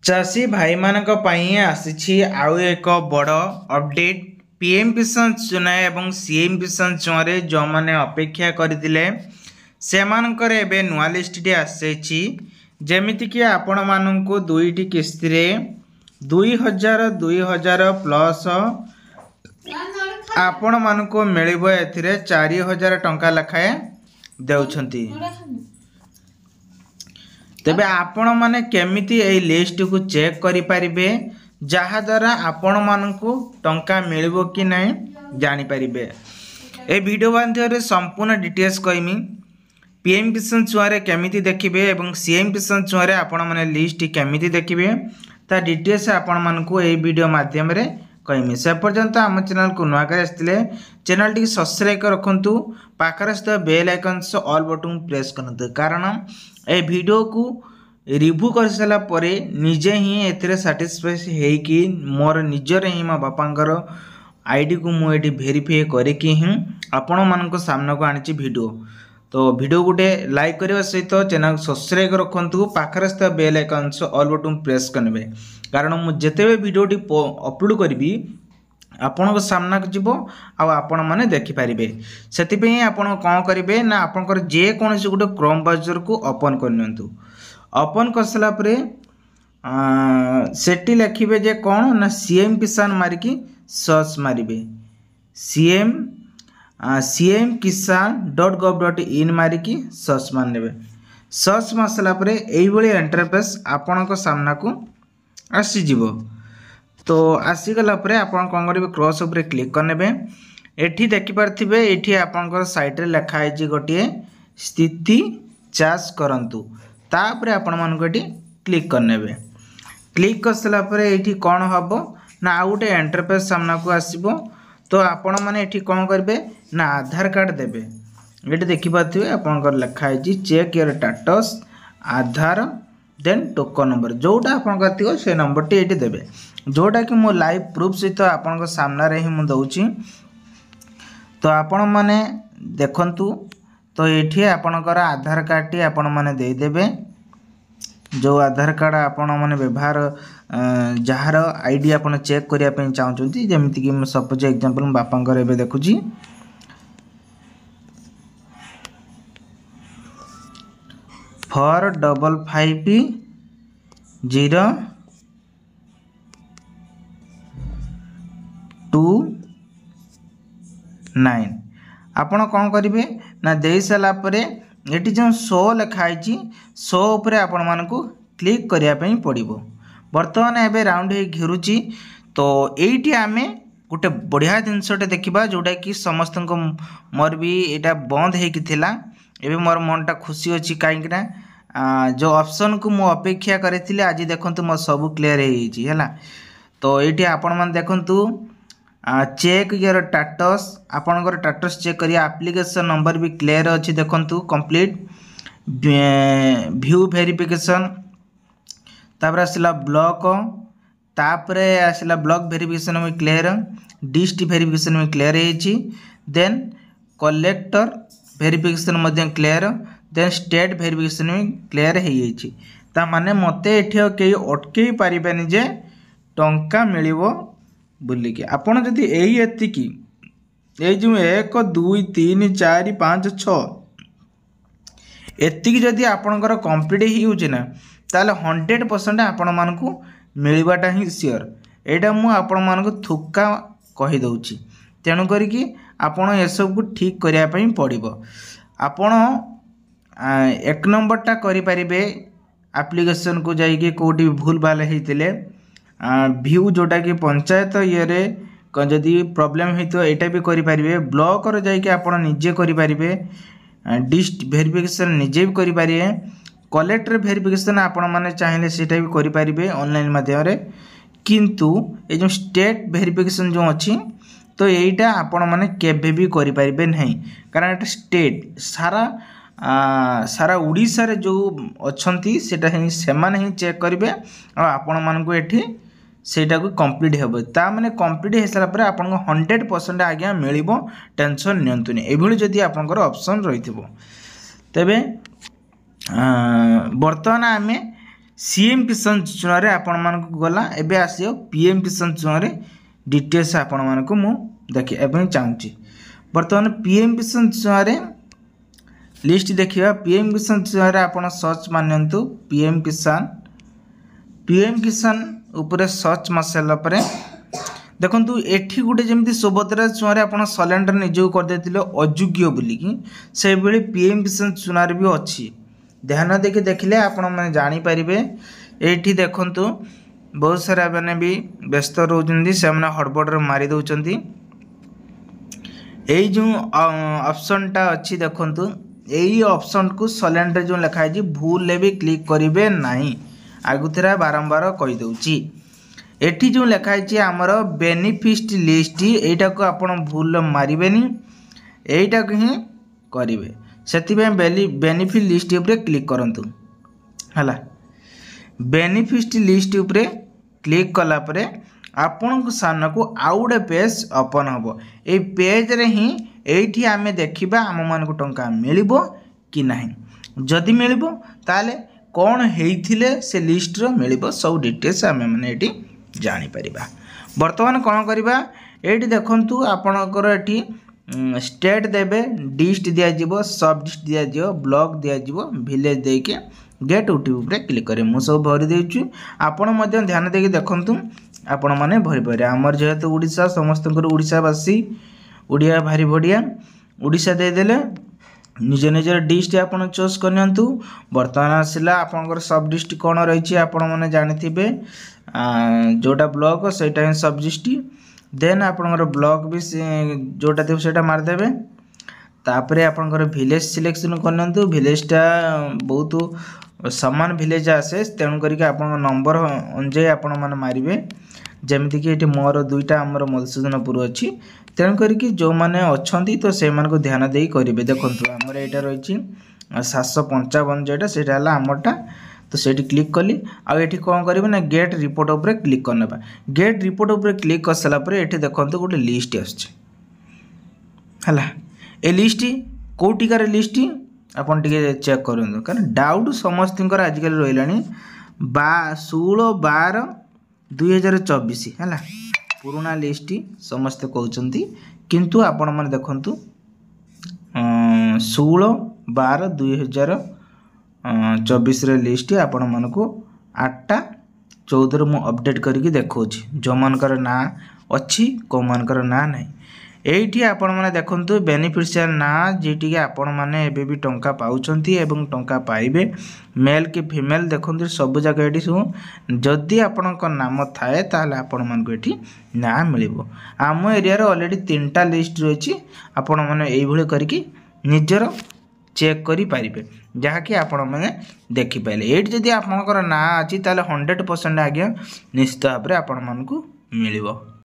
चाषी भाई मानक पई आसीछि आउ एक बड़ अपडेट। पीएम किसान योजना एवं सीएम किसान योजना जो मैंने अपेक्षा करथिले सेमानकर एबे नुआ लिस्ट आसी जेमिति कि आपण मानकु दुईटी किस्ती रे 2000 प्लस आपण मानकु मिलिबो एथिरे 4000 टंका लखाए देउछंती। तेबे आपण माने केमिति एई लिस्ट को चेक करि परिबे जहा द्वारा आपण मानकु टंका मिलिबो कि नै जानि परिबे। ए वीडियो माध्यम संपूर्ण डिटेल्स कहिमि पीएम किसान योजना केमिति देखिबे एवं सीएम किसान योजना आपण माने लिस्ट केमिति देखिबे ता डिटेल्स आपण मानकु ए वीडियो माध्यम रे कहिमि। से पर्यंत हम चैनल को नुआ कर आस्तिले चैनल टी सब्सक्राइब कर रखंतु पाखरे स्थित बेल आइकन से ऑल बटन प्रेस करंतु कारण ए वीडियो को रिव्यू कर सारा परे निजे ही एथिरे सैटिस्फाई हे कि मोर निजर ही मो बापांकर आईडी को मु एठी वेरीफाई करे कि ही आपण मानको सामने को आनिछि वीडियो। तो वीडियो गुटे लाइक करबा सहित चैनल सब्सक्राइब कर रखंतु पाखरे स्थित बेल आइकन से ऑल बटन प्रेस करबे कारण मु जेतेबे वीडियो टी अपलोड करबी आपण सामना को जीवो आपण माने देखि परिबे। सेति पे आपण कोन करिवे ना आपनकर जे कोनसी गुटे क्रोम ब्राउजर को ओपन करनियंतु। ओपन करसला परे सेटी लिखिबे जे कोन ना सीएम किसान मारिकी सर्च मारिबे cm.kisan.gov.in मारिकी सर्च मारनेबे। सर्च मसला परे एई बळी इंटरफेस आपनको सामना को आसी जीवो। तो आसीगला परे आपण कोन करिवे क्रॉस ऊपर क्लिक करनेबे। एठी देखि परथिबे एठी आपनकर साइट रे लिखा है जे गोटिए स्थिति चाष करंतु तापरे आपण मन को एठी क्लिक करनेबे। क्लिक करसला परे एठी कोन हबो ना आ गोटे इंटरफेस सामना को आसीबो। तो आपण माने एठी कोन करबे ना आधार कार्ड देबे। एठी देखि परथिबे आपनकर लिखा है जे check your status Aadhaar then token number जोटा आपन करथियो से नंबर टी एठी देबे जोटा कि मो लाइव प्रूफ सहित आपन को सामना रे ही मु दउची। तो आपण माने देखंतु तो एठी आपनकर आधार कार्ड टी आपण माने दे देबे जो आधार कार्ड आपण माने व्यवहार जहार आईडी आपण चेक करिया पे चाहउचंती जेमिति कि सपोज एग्जांपल बापांकर एबे देखुची 4502 आपण कोन करिवे ना देई सला परे एटी जो शो लिखाई छी शो ऊपर आपण मानकू क्लिक करिया पे पड़िबो। वर्तमान एबे राउंड हे घिरुची। तो एटी आमे गोटे बढ़िया जिनसटे देखिबा जोटा कि समस्त को मोर भी एटा बंद हे कि थिला एबे मोर मनटा खुशी अछि काई कि ना जो ऑप्शन को मु अपेक्षा करथिले आज देखंतु मो सब क्लियर हे छी हैला। तो एटी आपण मन देखंतु चेक योर स्टेटस आपनकर स्टेटस चेक करिया एप्लीकेशन नंबर भी क्लियर अछि देखंतु कंप्लीट व्यू वेरिफिकेशन तापर आसला ब्लॉक तापरे आसला ब्लॉक वेरिफिकेशन में क्लियर डिस्ट वेरिफिकेशन में क्लियर हे देन कलेक्टर वेरिफिकेशन मध्य क्लियर देन स्टेट वेरिफिकेशन में क्लियर हे ता माने मते एठी के अटके पारिबेनी जे टंका मिलिबो बुल्ली के आपण जदि एई एतिकी ए जो 1 2 3 4 5 6 एतिकी जदि आपनकर कंप्लीट ही होचे ना ताले 100% आपण मानकू मिलबाटा ही सियर एटा मु आपण मानकू थुक्का कहि दउची। तेनु करी कि आपण ए सब को ठीक करिया पई पड़िबो। आपण एक नंबरटा करि परिबे एप्लीकेशन को जाई के कोटी भूल भाल हेतिले व्यू जोटा कि पंचायत ये रे जदि प्रॉब्लम है तो एटा भी करि परिबे ब्लॉक रे जाई के आपण निजे करि परिबे डिस्ट वेरिफिकेशन निजे भी करि परिबे कलेक्टर वेरिफिकेशन आपण माने चाहिले सेटा भी करि परिबे ऑनलाइन माध्यम रे। किंतु ए जो स्टेट वेरिफिकेशन जो अछि तो एटा आपण माने केबे भी करि परिबे नहीं कारण एटा स्टेट सारा उड़ीसा रे जो अछंती सेटा ही सेमान ही चेक करिवे आ आपण मानकू एठी सेटा को कंप्लीट हेबो ता माने कंप्लीट हे सारा पर आपण को 100% आज्ञा मिलिबो टेंशन नियंतुनी एभली जदी आपनकर ऑप्शन रहिथिबो। तबे वर्तमान आमे सीएम किसान योजना आपण मानक गला एबे आसियो पीएम किसान योजना डिटेल्स आपण मानक मु देखिए चाहूँगी। बर्तमान पीएम किसान योजना लिस्ट देखिए पीएम किसान योजना आपण सर्च मानतु पीएम किसान उपरे सर्च मसाला पर देखु एठी गोटे जमी सुभद्रा चुनाव आप सिलेंडर निजक करदे अयोग्य बोलिकी से भाई पीएम किसान चुनाव भी अच्छी ध्यान देखिए देखिले आपण मैंने जानीपर ये देखु बहुत सारा मैंने भी व्यस्त रोचंती से हड़बड़ मारी दौरान यही जो ऑप्शनटा अच्छी देखु यही ऑप्शन को सिलेंडर जो लिखाई भूल भी क्लिक करेंगे ना आगुरा बारंबार कहीदे एठी जो लिखाई आमर बेनिफिट लिस्ट यहीटा को आपण भूल मारे यहीटा को ही करेंगे से बेनिफिट लिस्ट उपरे क्लिक करंतु हला बेनिफिट लिस्ट उपरे क्लिक कला परे आपण सामना को आउ गोटे पेज ओपन हम ये पेज रे ही एठी आमे देखिबा आम मान को टंका मिलिबो कि नहीं जदि मिलिबो ताले कौन हेइथिले से लिस्ट रो मिलिबो सब डिटेल्स आमे माने एठी जानी परिबा। वर्तमान कौन करिबा एठी देखंतु आपनकर एठी स्टेट देबे डिस्ट दिया जिवो सब डिस्ट दिया जिवो ब्लॉक दिया जिवो विलेज देके गेट यूट्यूब रे क्लिक करे मु सब भरि देउछु आपण मध्य ध्यान देके देखंतु आपण माने भरि पारे हमर जेहेतु ओडिसा समस्तकर ओडिसावासी ओडिया भारी बढ़िया ओडिसा दे देले निज निजर डिस्ट आपन चॉइस करनियंतु। वर्तमान आसिला आपनकर सब डिस्ट कोन रहिछि आपण माने जानिथिबे जोटा ब्लॉक सेटा सब डिस्ट देन आपनकर ब्लॉक भी जोटा थिबो सेटा मार देबे तापरे आपनकर विलेज सिलेक्शन करनियंतु विलेजटा बहुत समान विलेज आसे तेणु करके आपन नंबर अनुसार आपण माने मारिबे जमीती कि ये मोर दुईटा आमर मधुसूदनपुर अच्छी तेणु करके जो मैंने अच्छा तो से ध्यान दे करेंगे देखो आमर यहाँ रही 755 जोटा से आमरटा तो से क्लिक कली आठी कौन करेंगे ना गेट रिपोर्ट उपर क्लिक करने गेट रिपोर्ट उपर क्लिक कर सारापर ये देखो गोटे लिस्ट आसला ए लिस्ट कौटिकार लिस्ट आपन टे चेक करूँ कारण डाउट समस्त आजिकल रहा 16/12/2024 है पुराना लिस्ट समस्ते कहते किंतु आपण मैंने देखु 16/12/2024 लिस्ट आपण मन को 8/14 मु अपडेट करके देखो जो मानकर ना अच्छी कौ मानकर ना नहीं एठी आपण माने देखंतु बेनिफिशियल ना जेटी के आपण माने एबे भी टंका पाउचंती एवं टंका पाइबे मेल के फीमेल देखंतु सब जगह एठी सु जदी आपणक नाम थाए ताले आपण मान को एठी ना मिलिबो आम एरिया रे ऑलरेडी 3टा लिस्ट रहिछि आपण माने एई भली करके निजर चेक करि पारिबे जहा कि आपण माने देखि पाइले एठी जदी आपणकर ना अछि ताले 100% आज्ञा निश्चित भाबरे आपण मान को मिलिबो।